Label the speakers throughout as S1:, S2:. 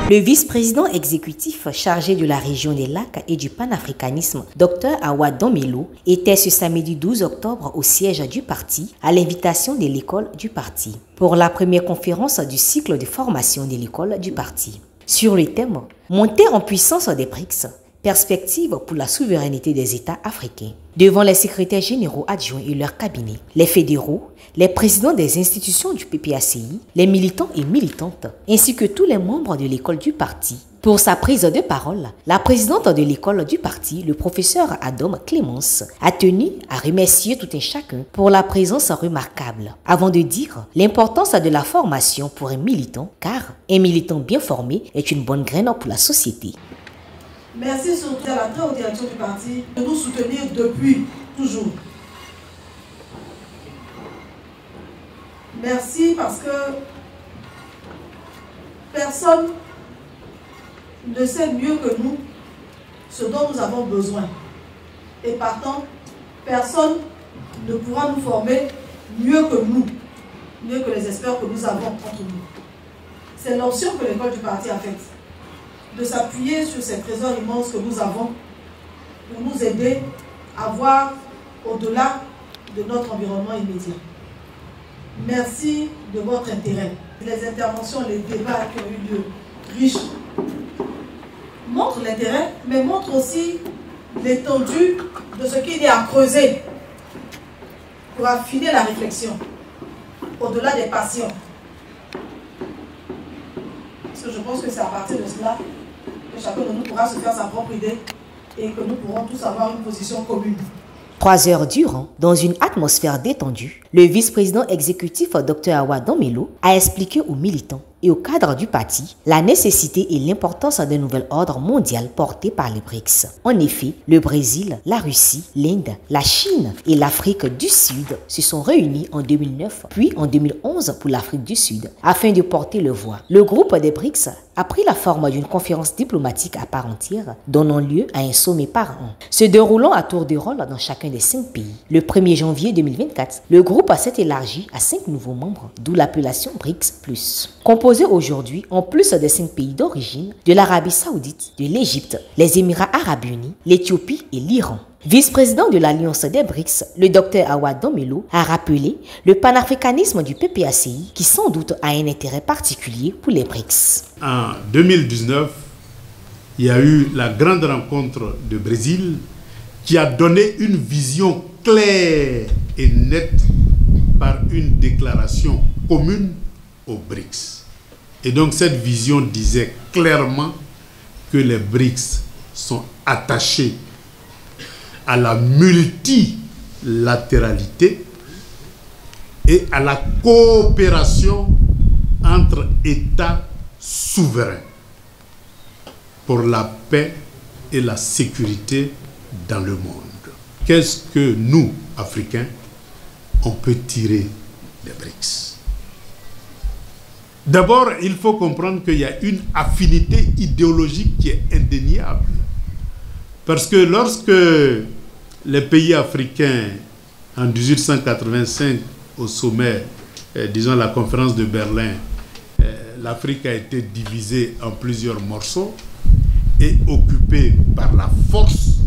S1: Le vice-président exécutif chargé de la région des lacs et du panafricanisme, Dr Awa Domelo, était ce samedi 12 octobre au siège du parti à l'invitation de l'école du parti pour la première conférence du cycle de formation de l'école du parti. Sur le thème « Montée en puissance des BRICS », perspective pour la souveraineté des États africains. Devant les secrétaires généraux adjoints et leurs cabinets, les fédéraux, les présidents des institutions du PPACI, les militants et militantes, ainsi que tous les membres de l'école du parti. Pour sa prise de parole, la présidente de l'école du parti, le professeur Adam Clémence, a tenu à remercier tout un chacun pour la présence remarquable, avant de dire l'importance de la formation pour un militant, car un militant bien formé est une bonne graine pour la société.
S2: Merci surtout à la très haute direction du parti de nous soutenir depuis toujours. Merci parce que personne ne sait mieux que nous ce dont nous avons besoin. Et partant, personne ne pourra nous former mieux que nous, mieux que les experts que nous avons entre nous. C'est l'option que l'école du parti a faite, de s'appuyer sur ces trésors immenses que nous avons pour nous aider à voir au-delà de notre environnement immédiat. Merci de votre intérêt. Les interventions, les débats qui ont eu lieu, riches, montrent l'intérêt, mais montrent aussi l'étendue de ce qu'il y a à creuser pour affiner la réflexion, au-delà des passions. Parce que je pense que c'est à partir de cela que chacun de nous pourra se faire sa propre idée et que nous pourrons tous avoir une position commune.
S1: 3 heures durant, dans une atmosphère détendue, le vice-président exécutif Dr Awa Domelo a expliqué aux militants et aux cadres du parti la nécessité et l'importance d'un nouvel ordre mondial porté par les BRICS. En effet, le Brésil, la Russie, l'Inde, la Chine et l'Afrique du Sud se sont réunis en 2009 puis en 2011 pour l'Afrique du Sud afin de porter le voix. Le groupe des BRICS a pris la forme d'une conférence diplomatique à part entière, donnant lieu à un sommet par an, se déroulant à tour de rôle dans chacun des 5 pays. Le 1er janvier 2024, le groupe s'est élargi à 5 nouveaux membres, d'où l'appellation BRICS+. Composé aujourd'hui en plus des 5 pays d'origine, de l'Arabie Saoudite, de l'Égypte, les Émirats Arabes Unis, l'Éthiopie et l'Iran. Vice-président de l'Alliance des BRICS, le Dr Awa Domelo a rappelé le panafricanisme du PPACI qui sans doute a un intérêt particulier pour les BRICS.
S3: En 2019, il y a eu la grande rencontre de Brésil qui a donné une vision claire et nette par une déclaration commune aux BRICS. Et donc cette vision disait clairement que les BRICS sont attachés à la multilatéralité et à la coopération entre États souverains pour la paix et la sécurité dans le monde. Qu'est-ce que nous, Africains, on peut tirer des BRICS? D'abord, il faut comprendre qu'il y a une affinité idéologique qui est indéniable. Parce que lorsque les pays africains, en 1885, au sommet, disons la conférence de Berlin, l'Afrique a été divisée en plusieurs morceaux et occupée par la force.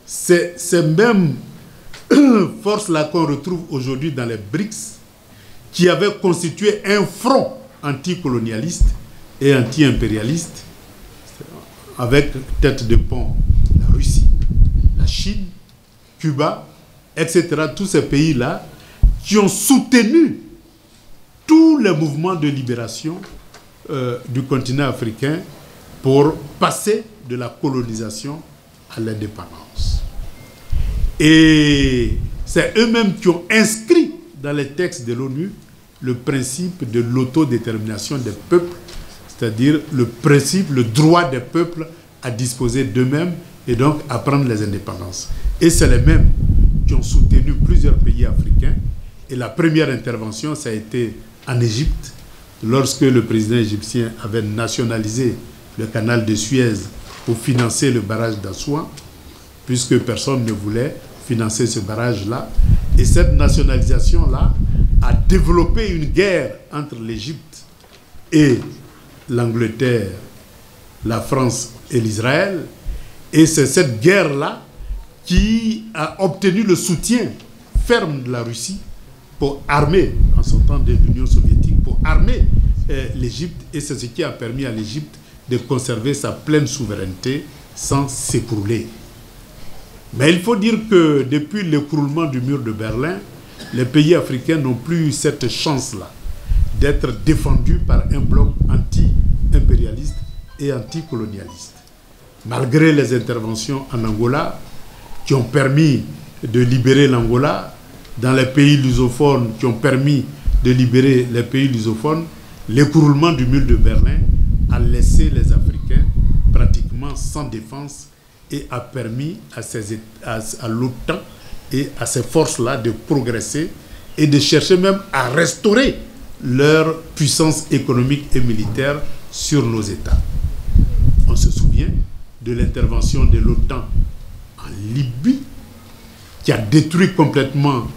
S3: C'est ces mêmes forces-là qu'on retrouve aujourd'hui dans les BRICS, qui avaient constitué un front anticolonialiste et anti-impérialiste, avec tête de pont la Russie, la Chine, Cuba, etc. Tous ces pays-là qui ont soutenu tous les mouvements de libération du continent africain pour passer de la colonisation à l'indépendance. Et c'est eux-mêmes qui ont inscrit dans les textes de l'ONU le principe de l'autodétermination des peuples, c'est-à-dire le principe, le droit des peuples à disposer d'eux-mêmes et donc à prendre les indépendances. Et c'est les mêmes qui ont soutenu plusieurs pays africains. Et la première intervention, ça a été en Égypte, lorsque le président égyptien avait nationalisé le canal de Suez pour financer le barrage d'Assouan, puisque personne ne voulait financer ce barrage-là. Et cette nationalisation-là a développé une guerre entre l'Égypte et l'Angleterre, la France et l'Israël. Et c'est cette guerre-là qui a obtenu le soutien ferme de la Russie pour armer, en son temps de l'Union soviétique, pour armer l'Égypte. Et c'est ce qui a permis à l'Égypte de conserver sa pleine souveraineté sans s'écrouler. Mais il faut dire que depuis l'écroulement du mur de Berlin, les pays africains n'ont plus eu cette chance-là d'être défendus par un bloc anti-impérialiste et anticolonialiste. Malgré les interventions en Angola, qui ont permis de libérer l'Angola, dans les pays lusophones, qui ont permis de libérer les pays lusophones, l'écroulement du mur de Berlin a laissé les Africains pratiquement sans défense et a permis à l'OTAN et à ces forces-là de progresser et de chercher même à restaurer leur puissance économique et militaire sur nos États. On se souvient de l'intervention de l'OTAN en Libye, qui a détruit complètement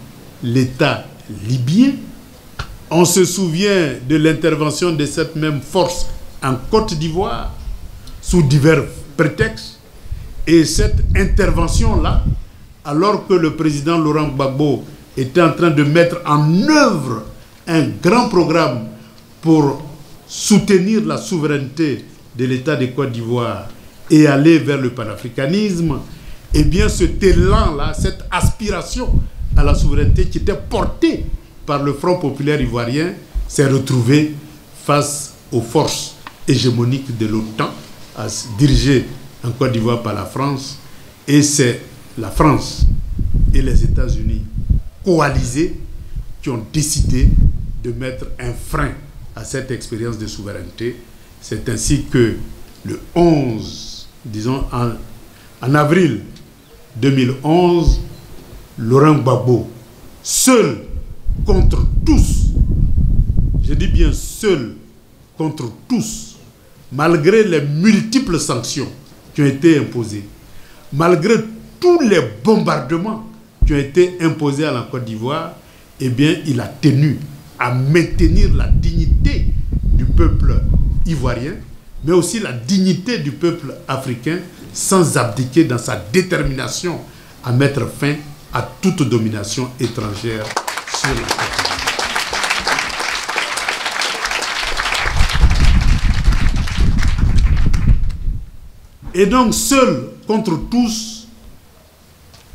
S3: l'État libyen. On se souvient de l'intervention de cette même force en Côte d'Ivoire, sous divers prétextes. Et cette intervention-là, alors que le président Laurent Gbagbo était en train de mettre en œuvre un grand programme pour soutenir la souveraineté de l'État de Côte d'Ivoire et aller vers le panafricanisme, eh bien cet élan-là, cette aspiration à la souveraineté qui était portée par le Front populaire ivoirien s'est retrouvé face aux forces hégémoniques de l'OTAN, dirigées en Côte d'Ivoire par la France, et c'est la France et les États-Unis coalisés qui ont décidé de mettre un frein à cette expérience de souveraineté. C'est ainsi que le 11, disons en avril 2011, Laurent Gbagbo, seul contre tous, je dis bien seul contre tous, malgré les multiples sanctions qui ont été imposées, malgré tous les bombardements qui ont été imposés à la Côte d'Ivoire, eh bien, il a tenu à maintenir la dignité du peuple ivoirien, mais aussi la dignité du peuple africain, sans abdiquer dans sa détermination à mettre fin à toute domination étrangère sur la Côte d'Ivoire. Et donc, seul contre tous,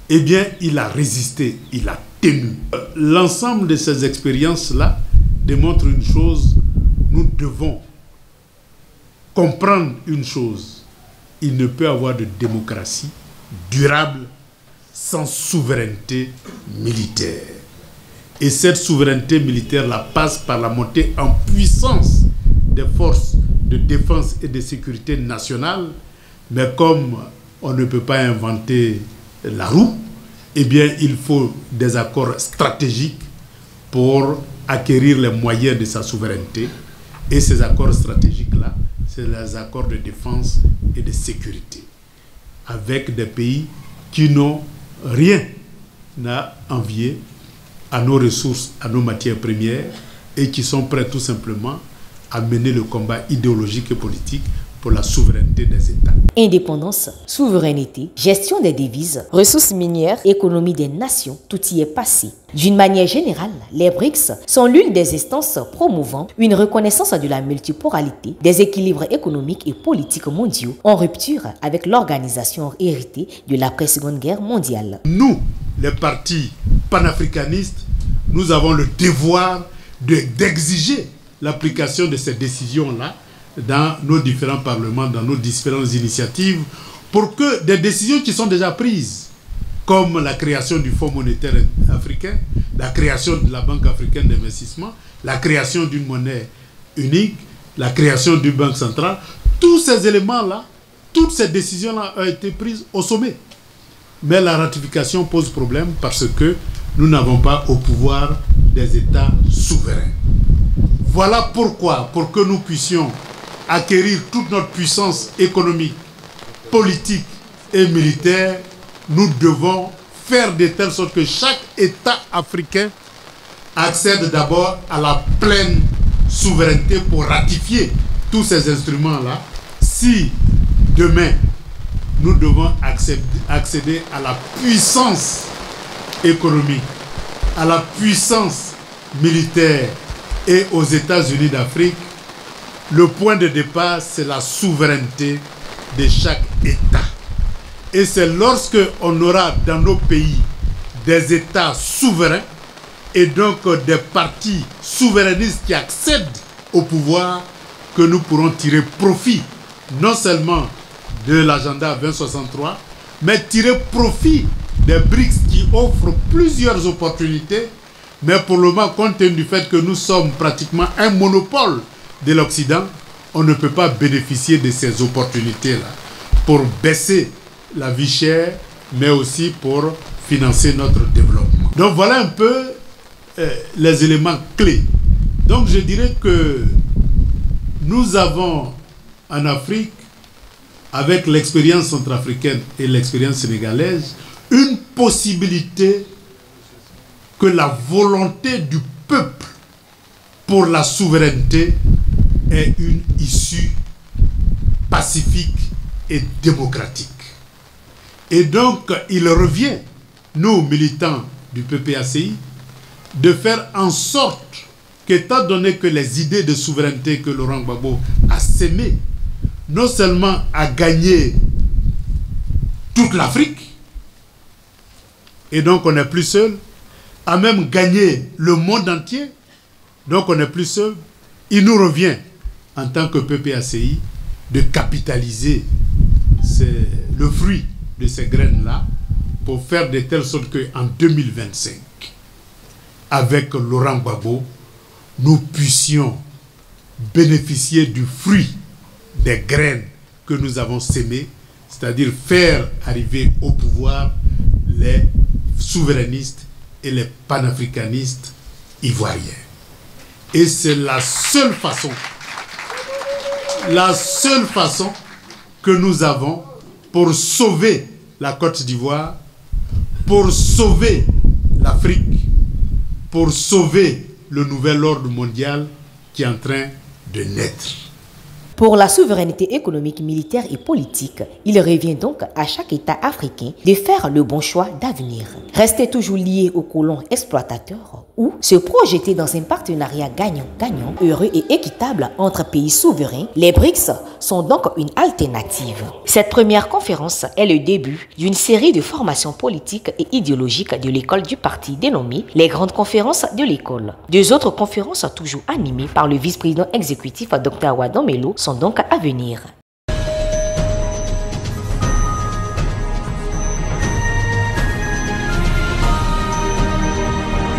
S3: eh bien, il a résisté, il a tenu. L'ensemble de ces expériences-là démontre une chose, nous devons comprendre une chose. Il ne peut y avoir de démocratie durable sans souveraineté militaire. Et cette souveraineté militaire-là passe par la montée en puissance des forces de défense et de sécurité nationale. Mais comme on ne peut pas inventer la roue, eh bien, il faut des accords stratégiques pour acquérir les moyens de sa souveraineté. Et ces accords stratégiques-là, c'est les accords de défense et de sécurité, avec des pays qui n'ont rien à envier à nos ressources, à nos matières premières, et qui sont prêts tout simplement à mener le combat idéologique et politique pour la souveraineté des États.
S1: Indépendance, souveraineté, gestion des devises, ressources minières, économie des nations, tout y est passé. D'une manière générale, les BRICS sont l'une des instances promouvant une reconnaissance de la multipolarité, des équilibres économiques et politiques mondiaux en rupture avec l'organisation héritée de l'après-Seconde Guerre mondiale.
S3: Nous, les partis panafricanistes, nous avons le devoir d'exiger l'application de ces décisions-là dans nos différents parlements, dans nos différentes initiatives, pour que des décisions qui sont déjà prises, comme la création du Fonds monétaire africain, la création de la Banque africaine d'investissement, la création d'une monnaie unique, la création d'une banque centrale, tous ces éléments-là, toutes ces décisions-là ont été prises au sommet. Mais la ratification pose problème parce que nous n'avons pas au pouvoir des États souverains. Voilà pourquoi, pour que nous puissions acquérir toute notre puissance économique, politique et militaire, nous devons faire de telle sorte que chaque État africain accède d'abord à la pleine souveraineté pour ratifier tous ces instruments-là, si demain nous devons accéder à la puissance économique, à la puissance militaire et aux États-Unis d'Afrique, le point de départ, c'est la souveraineté de chaque État. Et c'est lorsque on aura dans nos pays des États souverains et donc des partis souverainistes qui accèdent au pouvoir que nous pourrons tirer profit non seulement de l'agenda 2063, mais tirer profit des BRICS qui offrent plusieurs opportunités. Mais pour le moment, compte tenu du fait que nous sommes pratiquement un monopole de l'Occident, on ne peut pas bénéficier de ces opportunités-là pour baisser la vie chère, mais aussi pour financer notre développement. Donc voilà un peu les éléments clés. Donc je dirais que nous avons en Afrique, avec l'expérience centrafricaine et l'expérience sénégalaise, une possibilité que la volonté du peuple pour la souveraineté est une issue pacifique et démocratique. Et donc, il revient, nous, militants du PPACI, de faire en sorte qu'étant donné que les idées de souveraineté que Laurent Gbagbo a sémées, non seulement a gagné toute l'Afrique, et donc on n'est plus seul, a même gagné le monde entier, donc on n'est plus seul, il nous revient en tant que PPACI de capitaliser le fruit de ces graines-là pour faire de telle sorte qu'en 2025, avec Laurent Gbagbo, nous puissions bénéficier du fruit des graines que nous avons sémées, c'est-à-dire faire arriver au pouvoir les souverainistes et les panafricanistes ivoiriens. Et c'est la seule façon que nous avons pour sauver la Côte d'Ivoire, pour sauver l'Afrique, pour sauver le nouvel ordre mondial qui est en train de naître.
S1: Pour la souveraineté économique, militaire et politique, il revient donc à chaque État africain de faire le bon choix d'avenir. Rester toujours lié aux colons exploitateurs ou se projeter dans un partenariat gagnant-gagnant, heureux et équitable entre pays souverains, les BRICS sont donc une alternative. Cette première conférence est le début d'une série de formations politiques et idéologiques de l'école du parti dénommée les grandes conférences de l'école. Deux autres conférences toujours animées par le vice-président exécutif Dr Awa Don Melo sont donc à venir.